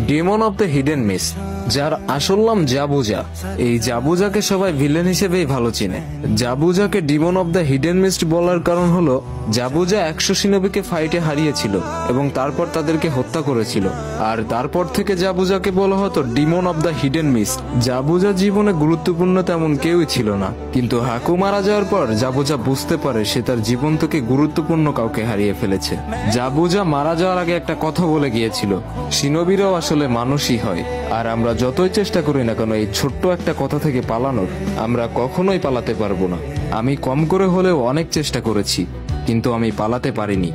Demon of the hidden mist, যার আসল নাম জাবুজা। এই জাবুজাকে সবাই ভিলেন হিসেবেই ভালো চিনে। জাবুজাকে demon of the hidden mist বলার কারণ হলো জাবুজা 100 শিনোবিকে ফাইটে হারিয়েছিল এবং তারপর তাদেরকে হত্যা করেছিল, আর তারপর থেকে জাবুজাকে বলা হতো demon of the hidden mist. Zabuza জীবনে গুরুত্বপূর্ণ তেমন কেউই ছিল না, কিন্তু হাকু মারা যাওয়ার পর জাবুজা বুঝতে পারে সে তার জীবন থেকে গুরুত্বপূর্ণ কাউকে হারিয়ে ফেলেছে। জাবুজা মারা যাওয়ার আগে একটা কথা বলে গিয়েছিল, শিনোবিরাও আসলে মানুষই হয়, আর আমরা যতই চেষ্টা করি না কেন এই ছোট্ট একটা কথা থেকে পালানোর, আমরা কখনোই পালাতে পারবো না। আমি কম করে হলেও অনেক চেষ্টা করেছি, কিন্তু আমি পালাতে পারিনি।